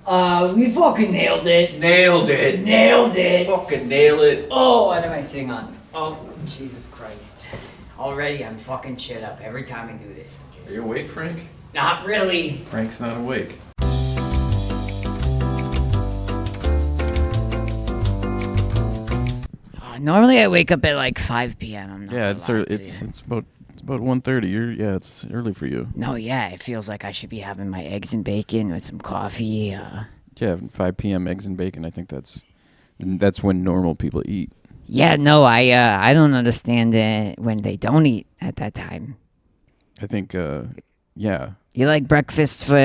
We fucking nailed it. Nailed it. Nailed it. Fucking nail it. Oh, what am I sitting on? Oh, Jesus Christ. Already I'm fucking shit up every time I do this. Are you awake, Frank? Not really. Frank's not awake. Normally I wake up at like 5 p.m. I'm not Yeah, gonna lie to it's you. about 1:30. It's early for you. No, yeah, it feels like I should be having my eggs and bacon with some coffee. Yeah, 5 p.m. eggs and bacon. I think that's when normal people eat. Yeah, no, I don't understand when they don't eat at that time. I think yeah. You like breakfast for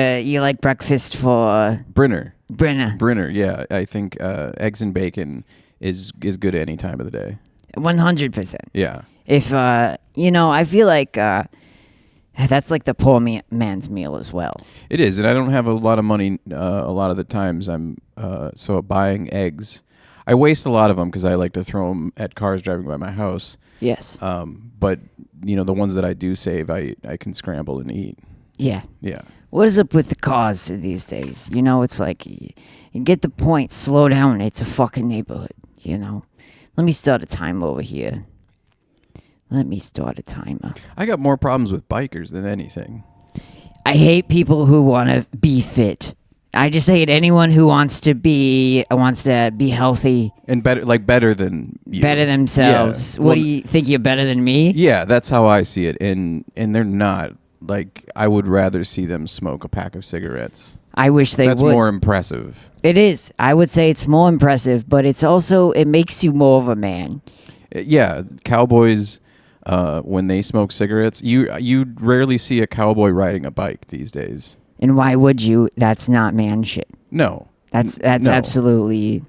Brinner. Brenna. Yeah, I think eggs and bacon is good any time of the day. 100%. Yeah. If I feel like that's like the poor man's meal as well. It is, and I don't have a lot of money. A lot of the times, I'm so buying eggs. I waste a lot of them because I like to throw them at cars driving by my house. Yes. But the ones that I do save, I can scramble and eat. Yeah. Yeah. What is up with the cars these days? It's like you get the point. Slow down. It's a fucking neighborhood. Let me start a timer over here. Let me start a timer. I got more problems with bikers than anything. I hate people who want to be fit. I just hate anyone who wants to be healthy And better than you. better themselves. Yeah. What do you think? You're better than me? Yeah, that's how I see it. And they're not. Like, I would rather see them smoke a pack of cigarettes. I wish they would. That's more impressive. It is. I would say it's more impressive, but it's also, it makes you more of a man. Yeah, cowboys, when they smoke cigarettes, you rarely see a cowboy riding a bike these days. And why would you? That's not man shit. No. That's No. absolutely,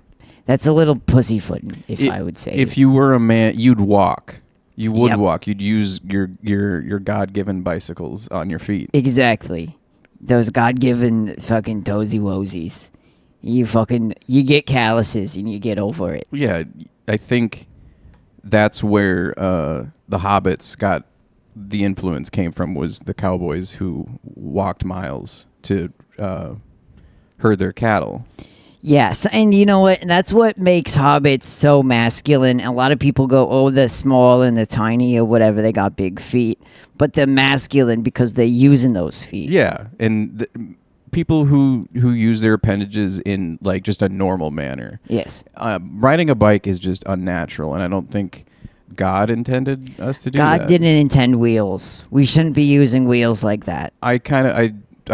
that's a little pussyfooting, if I would say. If you were a man, you'd walk. You would Yep. walk. You'd use your God-given bicycles on your feet. Exactly. Those God-given fucking toesy woesies. You get calluses and you get over it. Yeah, I think that's where the hobbits got the influence came from, was the cowboys who walked miles to herd their cattle. Yes, and you know what? That's what makes hobbits so masculine. A lot of people go, oh, the small and the tiny or whatever, they got big feet. But they're masculine because they're using those feet. Yeah, and people who use their appendages in like just a normal manner. Yes. Riding a bike is just unnatural, and I don't think God intended us to do that. God didn't intend wheels. We shouldn't be using wheels like that. I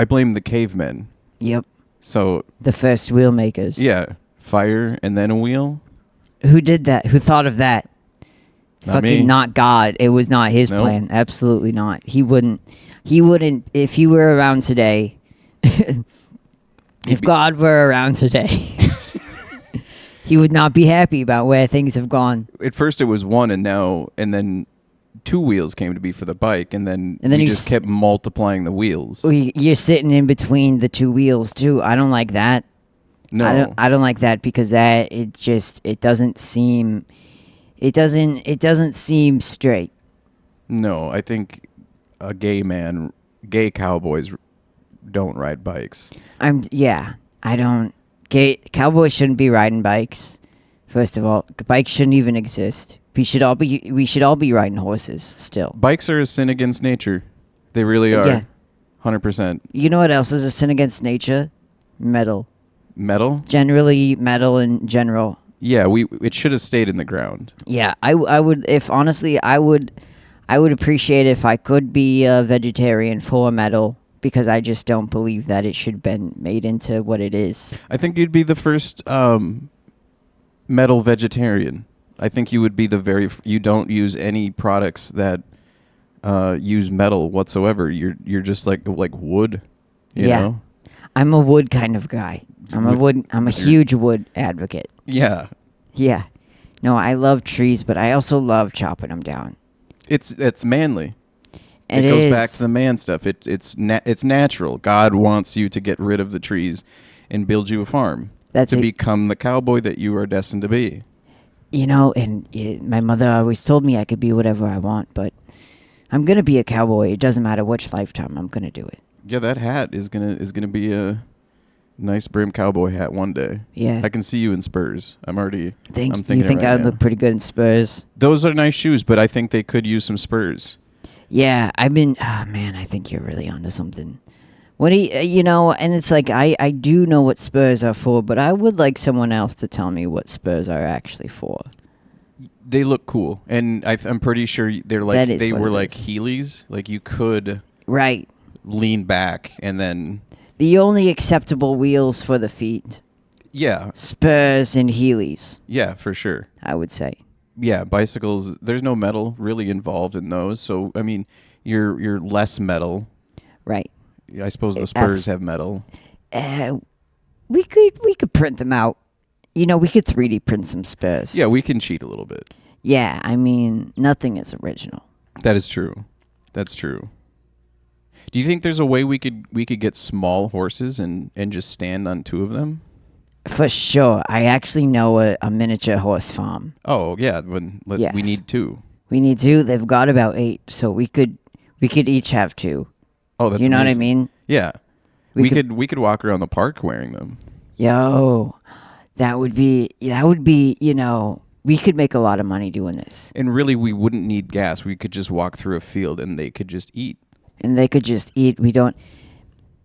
blame the cavemen. Yep. So The first wheel makers. yeah, fire and then a wheel. Who did that? Who thought of that? Not Fucking me. not God. It was not his Nope. plan. Absolutely not. He wouldn't, if he were around today, if God were around today, he would not be happy about where things have gone. At first it was one, and then two wheels came to be for the bike, and then you you just kept multiplying the wheels. You're sitting in between the two wheels too. I don't like that. No, I don't like that because it doesn't seem straight. no. I think gay cowboys don't ride bikes. I don't. Cowboys shouldn't be riding bikes. First of all, bikes shouldn't even exist. We should all be riding horses still. Bikes are a sin against nature. They really are. Yeah. 100%. You know what else is a sin against nature? Metal. Metal? Generally, metal in general. Yeah, it should have stayed in the ground. Yeah, I would, if honestly, I would appreciate it if I could be a vegetarian for metal, because I just don't believe that it should have been made into what it is. I think you'd be the first metal vegetarian. I think you would be you don't use any products that use metal whatsoever. You're just like wood, you know? I'm a wood kind of guy. I'm a huge wood advocate. Yeah. Yeah. No, I love trees, but I also love chopping them down. It's manly. It goes is. back to the man stuff. It's natural. God wants you to get rid of the trees and build you a farm. That's to it. become the cowboy that you are destined to be. My mother always told me I could be whatever I want, but I'm gonna be a cowboy. It doesn't matter which lifetime. I'm gonna do it. Yeah, that hat is gonna be nice brim cowboy hat one day. Yeah. I can see you in Spurs. I'm You thinking think it right I'd now. look pretty good in Spurs? Those are nice shoes, but I think they could use some Spurs. Yeah, oh man, I think you're really onto something. What do you know, and it's like, I do know what Spurs are for, but I would like someone else to tell me what Spurs are actually for. They look cool, and I'm pretty sure they're like, That is they what were it like is. Heelys. Like you could Right. lean back and then, The only acceptable wheels for the feet. yeah, Spurs and Heelys, yeah, for sure. I would say. Yeah, bicycles, there's no metal really involved in those. So, I mean, you're less metal. Right. I suppose the That's- Spurs have metal. We could print them out. You know, we could 3D print some Spurs. Yeah, we can cheat a little bit. Yeah, I mean, nothing is original. That is true. That's true. Do you think there's a way we could get small horses and just stand on two of them? For sure. I actually know a miniature horse farm. Oh yeah, Yes. we need two. We need two. They've got about 8, so we could each have 2. Oh, that's You know amazing. what I mean? Yeah, We we could- could walk around the park wearing them. Yo, that would be, you know, we could make a lot of money doing this. And really, we wouldn't need gas. We could just walk through a field and they could just eat. And they could just eat. We don't,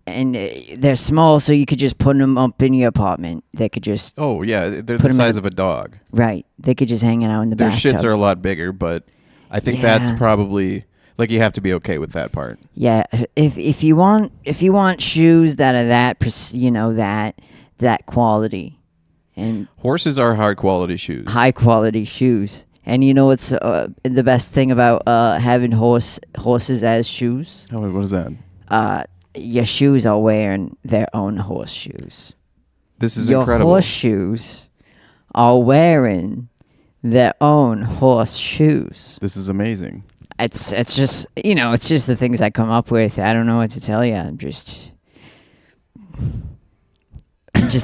and they're small, so you could just put them up in your apartment. They could just, Oh yeah, they're Put the 'em in size the- of a dog. right. They could just hang out in the Their bathtub. shits are a lot bigger, but I think that's Yeah. probably like you have to be okay with that part. Yeah, if you want shoes that are that quality, and Horses are high quality shoes. high quality shoes. And you know what's the best thing about having horses as shoes? Oh, what is that? Your shoes are wearing their own horse shoes. This is Your incredible. horse shoes are wearing their own horse shoes. This is amazing. It's just, it's just the things I come up with. I don't know what to tell you. I'm just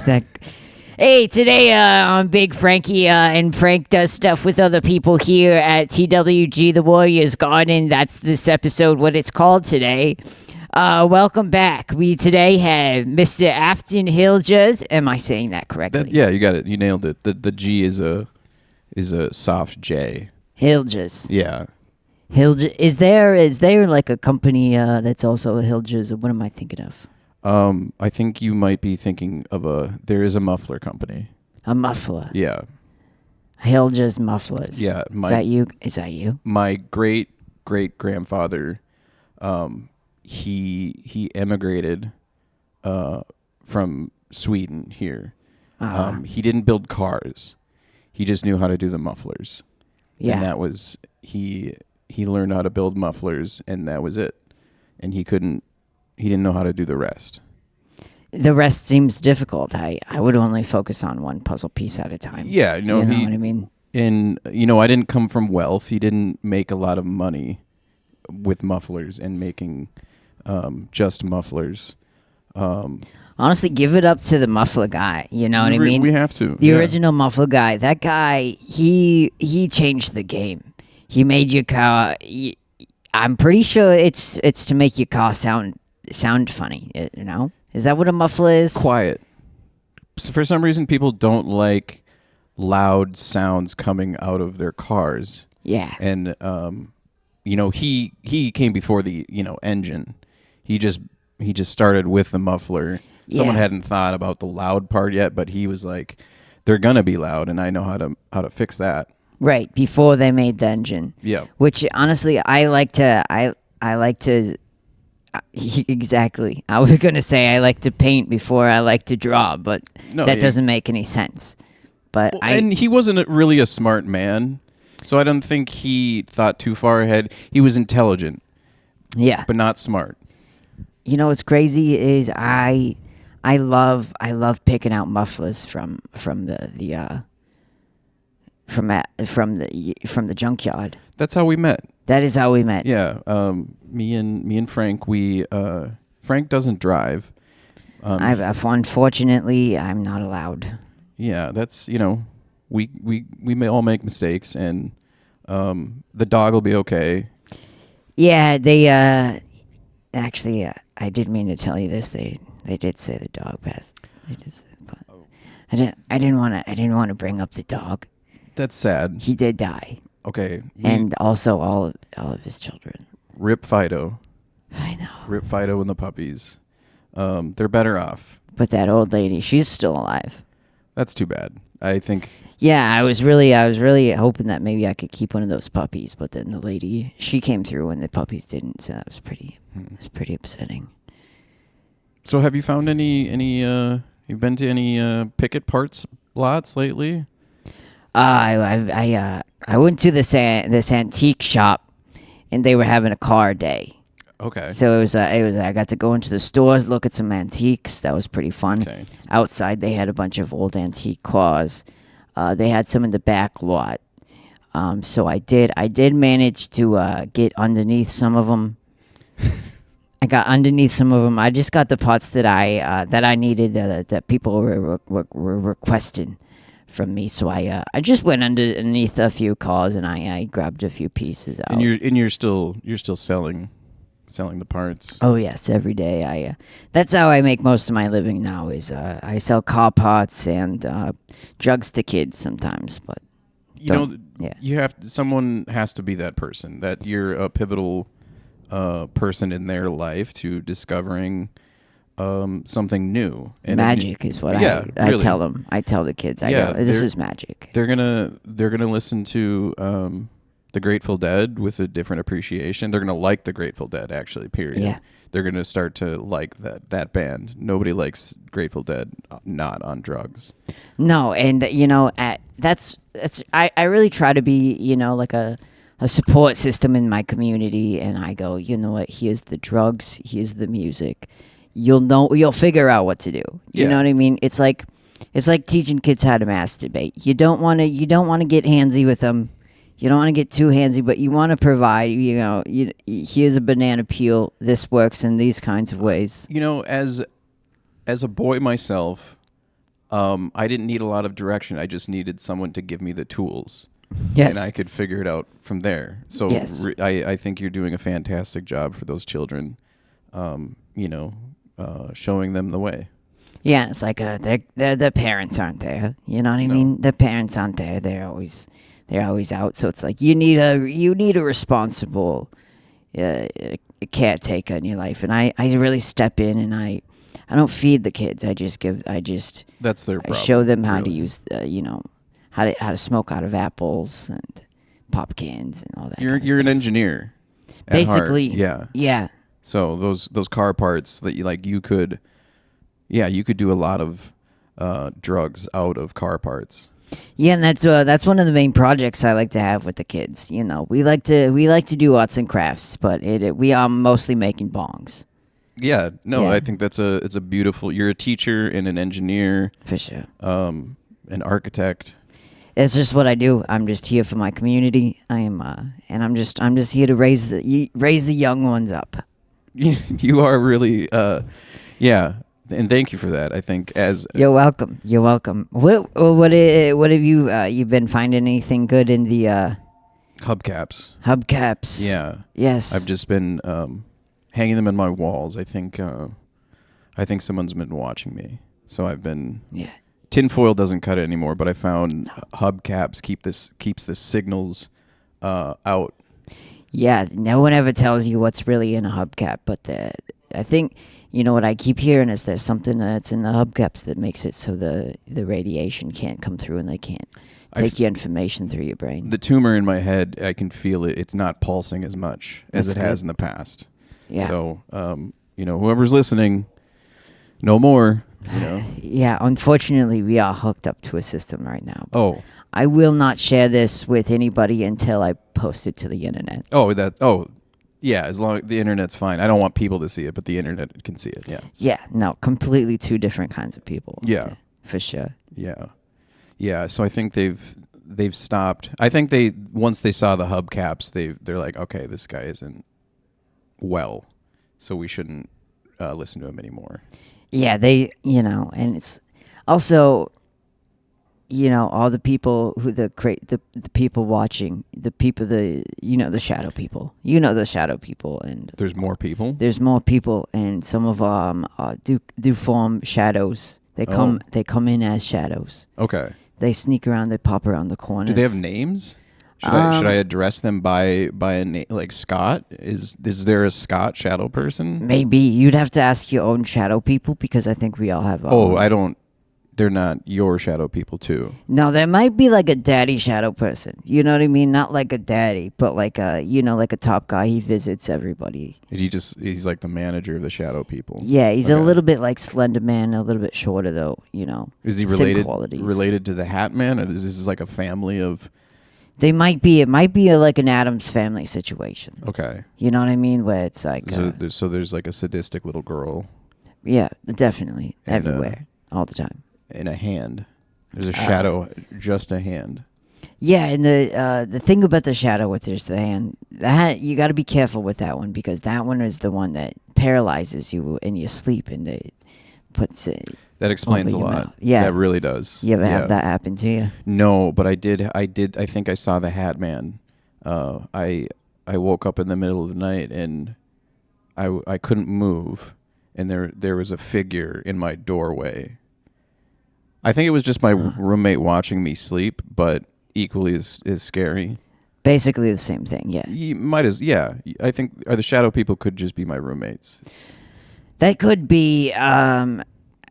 that. Hey, today I'm Big Frankie, and Frank does stuff with other people here at TWG The Warriors Garden. That's this episode, what it's called today. Welcome back. We today have Mr. Afton Hilgers. Am I saying that correctly? Yeah, you got it. You nailed it. The G is a soft J. Hilgers. Yeah. Hilgers. Is there like a company that's also a Hilgers? What am I thinking of? I think you might be thinking of there is a muffler company. A muffler. Yeah. Hilgers mufflers. Yeah, Is that you? My great grandfather, he emigrated from Sweden here. He didn't build cars. He just knew how to do the mufflers. Yeah. And that was he learned how to build mufflers, and that was it. And he didn't know how to do the rest. The rest seems difficult. I would only focus on one puzzle piece at a time. Yeah, You know what I mean? And I didn't come from wealth. He didn't make a lot of money with mufflers and making just mufflers. Honestly, give it up to the muffler guy. You know what I mean? We have to. The yeah. original muffler guy. That guy, he changed the game. He made your car. I'm pretty sure it's to make your car sound funny. You know? Is that what a muffler is? Quiet. So for some reason, people don't like loud sounds coming out of their cars. Yeah. And he came before the engine. He just started with the muffler. Someone Yeah. hadn't thought about the loud part yet, but he was like, "They're gonna be loud, and I know how to fix that." Right, before they made the engine. Yeah. Which honestly, I like to exactly. I was going to say I like to paint before I like to draw, but No, that yeah. doesn't make any sense. But And he wasn't really a smart man, so I don't think he thought too far ahead. He was intelligent, yeah. but not smart. You know what's crazy is I love picking out mufflers from the junkyard. That's how we met. That is how we met. Yeah. Me and Frank. Frank doesn't drive. Unfortunately, I'm not allowed. Yeah, that's we may all make mistakes, and the dog will be okay. Yeah, they actually I did mean to tell you this. They did say the dog passed. It is. But I didn't want to bring up the dog. That's sad. He did die, Okay. and also all of his children. Rip Fido. I know. Rip Fido and the puppies. They're better off. But that old lady, she's still alive. That's too bad. I think. Yeah, I was really hoping that maybe I could keep one of those puppies, but then the lady, she came through and the puppies didn't, so that was pretty upsetting. So have you found any you've been to any Picket Parts lots lately? I went to this antique shop, and they were having a car day. Okay. So it was I got to go into the stores, look at some antiques. That was pretty fun. Okay. Outside they had a bunch of old antique cars. They had some in the back lot. So I did manage to get underneath some of them. I got underneath some of them. I just got the parts that I needed that people were requesting from me. So I just went underneath a few cars and I grabbed a few pieces out. And you're still selling the parts. Oh yes, every day. That's how I make most of my living now. Is I sell car parts and drugs to kids sometimes. But someone has to be that person. That you're a pivotal person in their life to discovering something new. And magic is what I really. tell them. I tell the kids. I go, this is magic. They're gonna listen to the Grateful Dead with a different appreciation. They're gonna like the Grateful Dead, actually. Period. Yeah. They're gonna start to like that band. Nobody likes Grateful Dead not on drugs. No, and that's I really try to be like a support system in my community, and I go, you know what? Here's the drugs. Here's the music. You'll figure out what to do. You know what I mean? It's like teaching kids how to masturbate. You don't want to get handsy with them. You don't want to get too handsy, but you want to provide, here's a banana peel. This works in these kinds of ways. As a boy myself, I didn't need a lot of direction. I just needed someone to give me the tools. Yes. And I could figure it out from there. So yes. I think you're doing a fantastic job for those children, showing them the way. Yeah, it's like their parents aren't there. You know what I mean? The parents aren't there. They're always out. So it's like you need a responsible caretaker in your life. And I really step in and I don't feed the kids. That's their problem. I show them how really. to use how to smoke out of apples and pop cans and all that. You're an engineer. Basically. At heart. Yeah. Yeah. So those car parts that you could do a lot of drugs out of car parts. Yeah, and that's one of the main projects I like to have with the kids. We like to do arts and crafts, but we are mostly making bongs. Yeah, no, Yeah. I think it's a beautiful. You're a teacher and an engineer, For sure. an architect. It's just what I do. I'm just here for my community. And I'm just here to raise the young ones up. You are really, yeah. And thank you for that. I think You're welcome. You're welcome. What have you been finding anything good in the hubcaps? Hubcaps. Yeah. Yes. I've just been hanging them in my walls. I think someone's been watching me. So I've been. Yeah. Tinfoil doesn't cut it anymore, but I found hubcaps keeps the signals out. Yeah. No one ever tells you what's really in a hubcap, but I think. What I keep hearing is there's something that's in the hubcaps that makes it so the radiation can't come through and they can't take your information through your brain. The tumor in my head, I can feel it. It's not pulsing as much as it has in the past. Yeah. So, whoever's listening, no more. Yeah. Unfortunately, we are hooked up to a system right now. Oh. I will not share this with anybody until I post it to the internet. Yeah, as long as the internet's fine. I don't want people to see it, but the internet can see it. Yeah. Yeah, no, completely two different kinds of people. Yeah. For sure. Yeah. Yeah, so I think they've stopped. I think once they saw the hubcaps, they're like, okay, this guy isn't well, so we shouldn't listen to him anymore. Yeah, and it's also all the people the people watching, the people, the shadow people. The shadow people, and there's more people. There's more people, and some of them do form shadows They come in as shadows. Okay. They sneak around. They pop around the corners. Do they have names? Should I address them by a name like Scott? Is there a Scott shadow person? Maybe you'd have to ask your own shadow people because I think we all have. Oh, I don't. They're not your shadow people too. No, there might be like a daddy shadow person. You know what I mean? Not like a daddy, but like a like a top guy. He visits everybody. He's like the manager of the shadow people. Yeah, he's a Okay. little bit like Slender Man, a little bit shorter though. Is he same related to the Hat Man? Or is this like a family of? They might be. It might be like an Addams Family situation. Okay. You know what I mean? Where it's like. So there's like a sadistic little girl. Yeah, definitely And, everywhere, all the time. In a hand. There's a shadow, just a hand. Yeah, and the thing about the shadow with there's the hand, you got to be careful with that one because that one is the one that paralyzes you in your sleep and it puts it. That explains a over your lot. mouth. Yeah, that really does. You ever have that happen to you? No, but I did. I think I saw the Hat Man. I woke up in the middle of the night and I couldn't move, and there was a figure in my doorway. I think it was just my roommate watching me sleep, but equally as scary. Basically the same thing, yeah. You might as I think the shadow people could just be my roommates. That could be.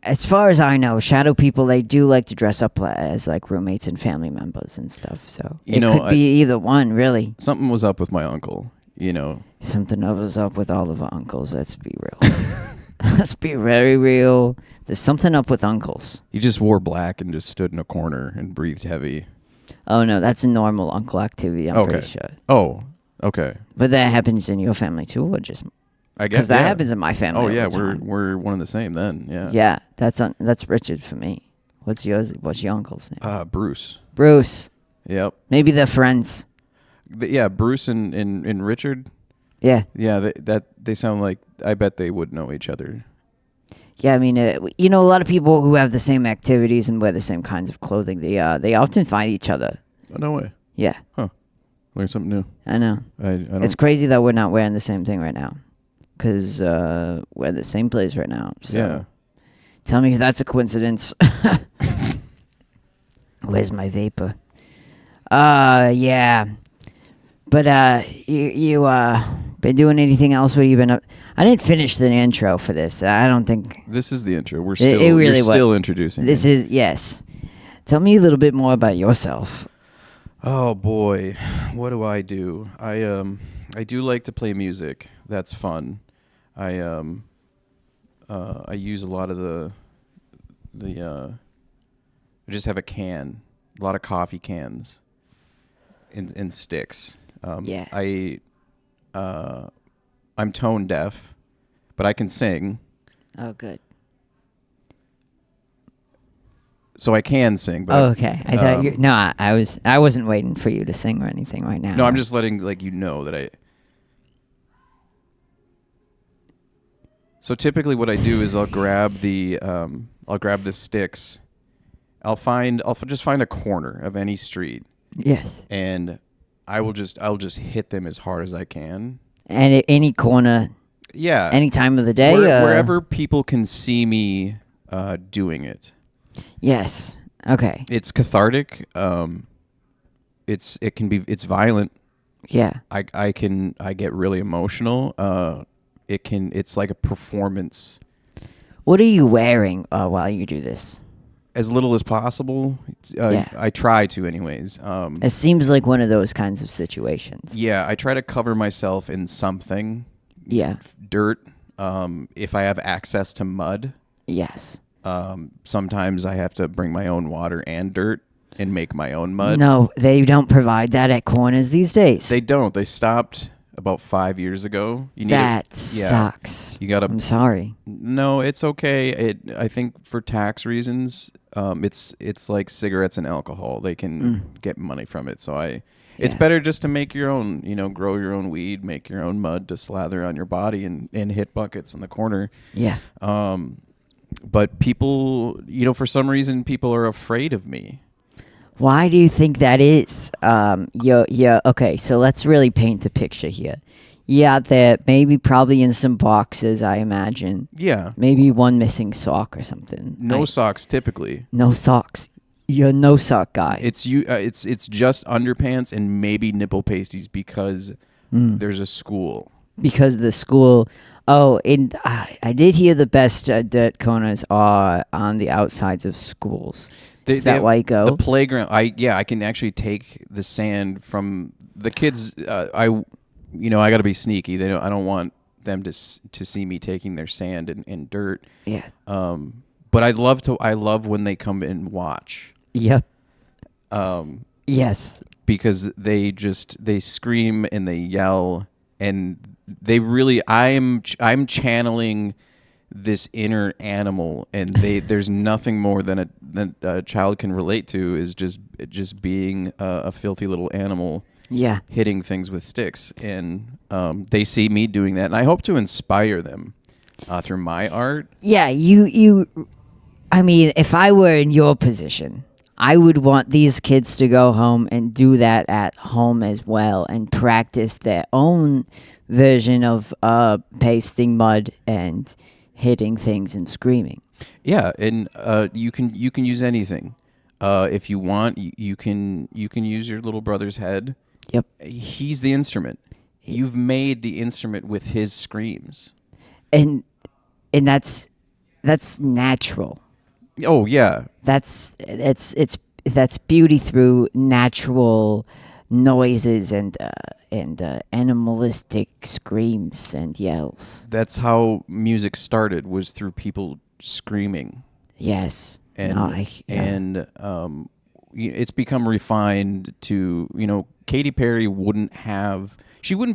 As far as I know, shadow people, they do like to dress up as like roommates and family members and stuff. So it could be either one, really. Something was up with my uncle. Something was up with all of our uncles. Let's be real. Let's be very real. There's something up with uncles. He just wore black and just stood in a corner and breathed heavy. Oh, no, that's a normal uncle activity, I'm pretty sure. Oh, okay. But that happens in your family too, or just... I guess because that happens in my family. Oh, yeah, all the time. we're one and the same then, yeah. Yeah, that's Richard for me. What's yours? What's your uncle's name? Bruce. Bruce. Yep. Maybe they're friends. Yeah, Bruce and Richard. Yeah. Yeah, they sound like, I bet they would know each other. Yeah, I mean, a lot of people who have the same activities and wear the same kinds of clothing, they often find each other. Oh, no way. Yeah. Huh. Learn something new. I know. I don't... It's crazy that we're not wearing the same thing right now. Because we're at the same place right now. So yeah. Tell me if that's a coincidence. Where's my vapor? Yeah. But you been doing anything else? What have you been up? I didn't finish the intro for this. I don't think... This is the intro. We're you're still introducing. This is, yes. Tell me a little bit more about yourself. Oh, boy. What do? I do like to play music. That's fun. I use a lot of I just have a lot of coffee cans and sticks. Yeah. I'm tone deaf, but I can sing. Oh, good. So I can sing. But okay. I thought you. No, I wasn't waiting for you to sing or anything right now. No, I'm just letting that I. So typically, what I do is I'll grab the sticks. I'll just find a corner of any street. Yes. And I'll just hit them as hard as I can. And at any corner. Yeah. Any time of the day. Wherever people can see me doing it. Yes. Okay. It's cathartic. It's violent. Yeah. I get really emotional. It's like a performance. What are you wearing while you do this? As little as possible. Yeah. I try to anyways. It seems like one of those kinds of situations. Yeah, I try to cover myself in something. Yeah. Dirt. If I have access to mud. Yes. Sometimes I have to bring my own water and dirt and make my own mud. No, they don't provide that at corners these days. They don't. They stopped about 5 years ago. Sucks. I'm sorry. No, it's okay. I think for tax reasons, it's like cigarettes and alcohol. They can get money from it. So it's better just to make your own, grow your own weed, make your own mud to slather on your body and hit buckets in the corner. Yeah. But people, for some reason, people are afraid of me. Why do you think that is? Okay, so let's really paint the picture here. Yeah, there maybe probably in some boxes, I imagine. Yeah. Maybe one missing sock or something. No socks typically. No socks. You're a no sock guy. It's it's just underpants and maybe nipple pasties because there's a school. Because the school. Oh, and I did hear the best dirt corners are on the outsides of schools. Is that why you go? The playground. I can actually take the sand from the kids. I got to be sneaky. I don't want them to see me taking their sand and dirt. Yeah. But I love when they come and watch. Yep. Yes. Because they scream and they yell and they really I'm channeling this inner animal, and there's nothing more than a child can relate to is just being a filthy little animal. Yeah. Hitting things with sticks, and they see me doing that, and I hope to inspire them through my art. Yeah, I mean, if I were in your position, I would want these kids to go home and do that at home as well and practice their own version of pasting mud and hitting things and screaming. Yeah, and you can use anything. If you want, you can use your little brother's head. Yep. He's the instrument. You've made the instrument with his screams. And that's natural. Oh yeah. That's beauty through natural noises and animalistic screams and yells. That's how music started, was through people screaming. Yes. And it's become refined to, Katy Perry wouldn't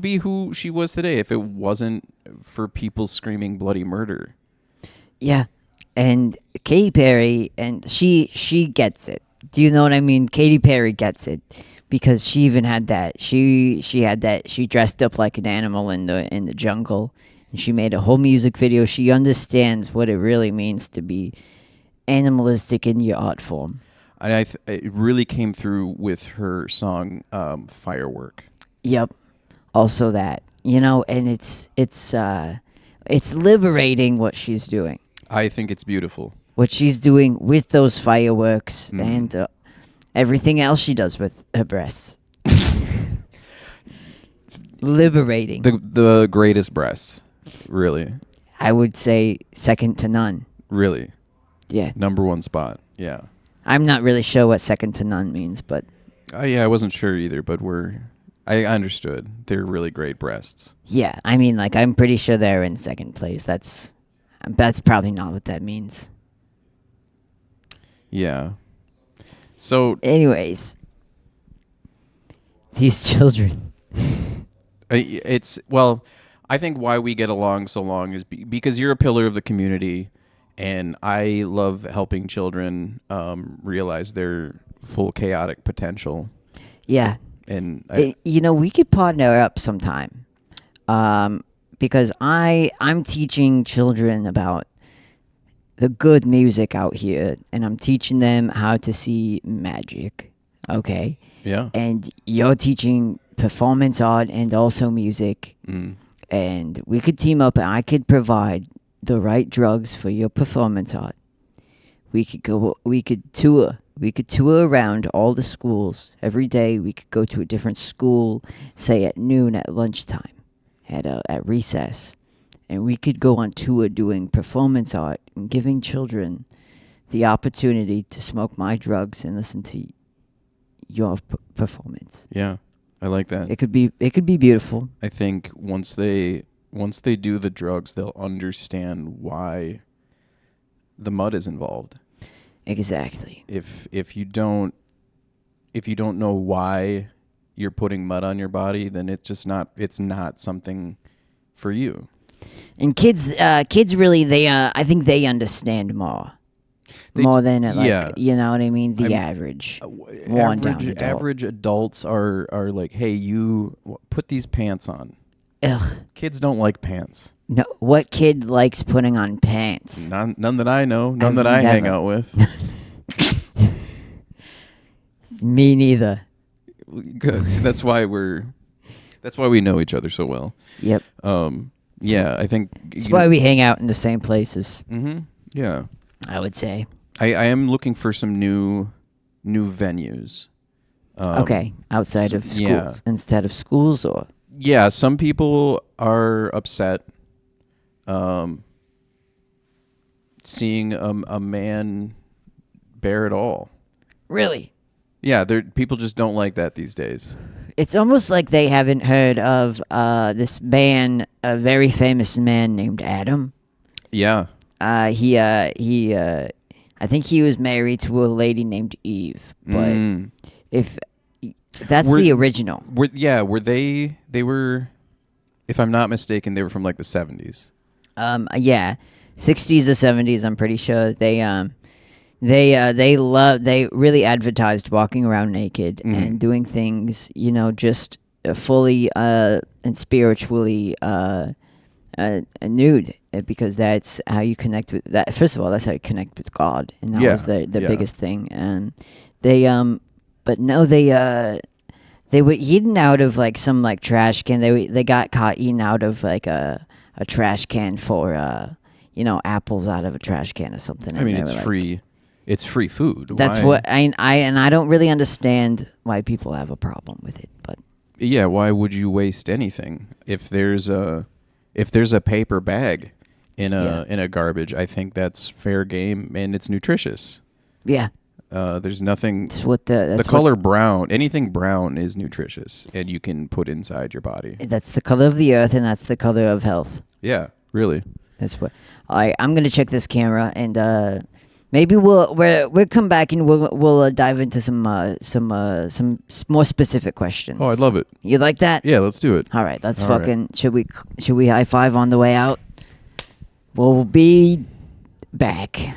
be who she was today if it wasn't for people screaming bloody murder. Yeah. And Katy Perry, and she gets it. Do you know what I mean? Katy Perry gets it because she even had that. She had that. She dressed up like an animal in the jungle, and she made a whole music video. She understands what it really means to be animalistic in your art form. And it really came through with her song "Firework." Yep. Also that, and it's liberating what she's doing. I think it's beautiful. What she's doing with those fireworks and everything else she does with her breasts. Liberating. The greatest breasts, really. I would say second to none. Really? Yeah. Number one spot. Yeah. I'm not really sure what second to none means, but... Yeah, I wasn't sure either, but I understood. They're really great breasts. Yeah, I mean, I'm pretty sure they're in second place. That's probably not what that means. Yeah. So... Anyways. These children. I think why we get along so long is because you're a pillar of the community, and I love helping children realize their full chaotic potential. Yeah. And we could partner up sometime, because I'm teaching children about the good music out here, and I'm teaching them how to see magic. Okay. Yeah. And you're teaching performance art and also music. And we could team up, and I could provide the right drugs for your performance art. We could tour around all the schools every day. We could go to a different school, say at noon, at lunchtime, at recess, and we could go on tour doing performance art and giving children the opportunity to smoke my drugs and listen to your performance. Yeah, I like that. It could be beautiful. I think once they do the drugs, they'll understand why the mud is involved. Exactly. If you don't know why you're putting mud on your body, then it's not something for you. And kids really, I think they understand more than you know what I mean. The average average adults are like, hey, you put these pants on. Ugh. Kids don't like pants. No, what kid likes putting on pants? None that I know. None that I hang out with. Me neither. Good. So that's why That's why we know each other so well. Yep. Yeah, I think That's why we hang out in the same places. Mm-hmm. Yeah, I would say. I am looking for some new venues. Okay, outside of schools instead of schools, or Yeah, some people are upset seeing a man bare it all. really. Yeah, people just don't like that these days. It's almost like they haven't heard of this man, a very famous man named Adam. Yeah. I think he was married to a lady named Eve. But if that's the original. Were they were, if I'm not mistaken, they were from like the 70s. Yeah, 60s or 70s. I'm pretty sure they really advertised walking around naked and doing things, just fully and spiritually nude, because that's how you connect with that. First of all, that's how you connect with God, and that was the biggest thing. And they were eaten out of like some like trash can. They got caught eating out of like a trash can for apples out of a trash can or something. I mean, it's free. It's free food. That's why? what I don't really understand why people have a problem with it, but yeah, why would you waste anything if there's a paper bag in a garbage? I think that's fair game and it's nutritious. Yeah. There's nothing. That's what the color brown. Anything brown is nutritious, and you can put inside your body. That's the color of the earth, and that's the color of health. Yeah, really. That's what. I'm gonna check this camera, and maybe we'll come back and we'll dive into some more specific questions. Oh, I'd love it. You like that? Yeah, let's do it. All right, let's All fucking. Should we high five on the way out? We'll be back.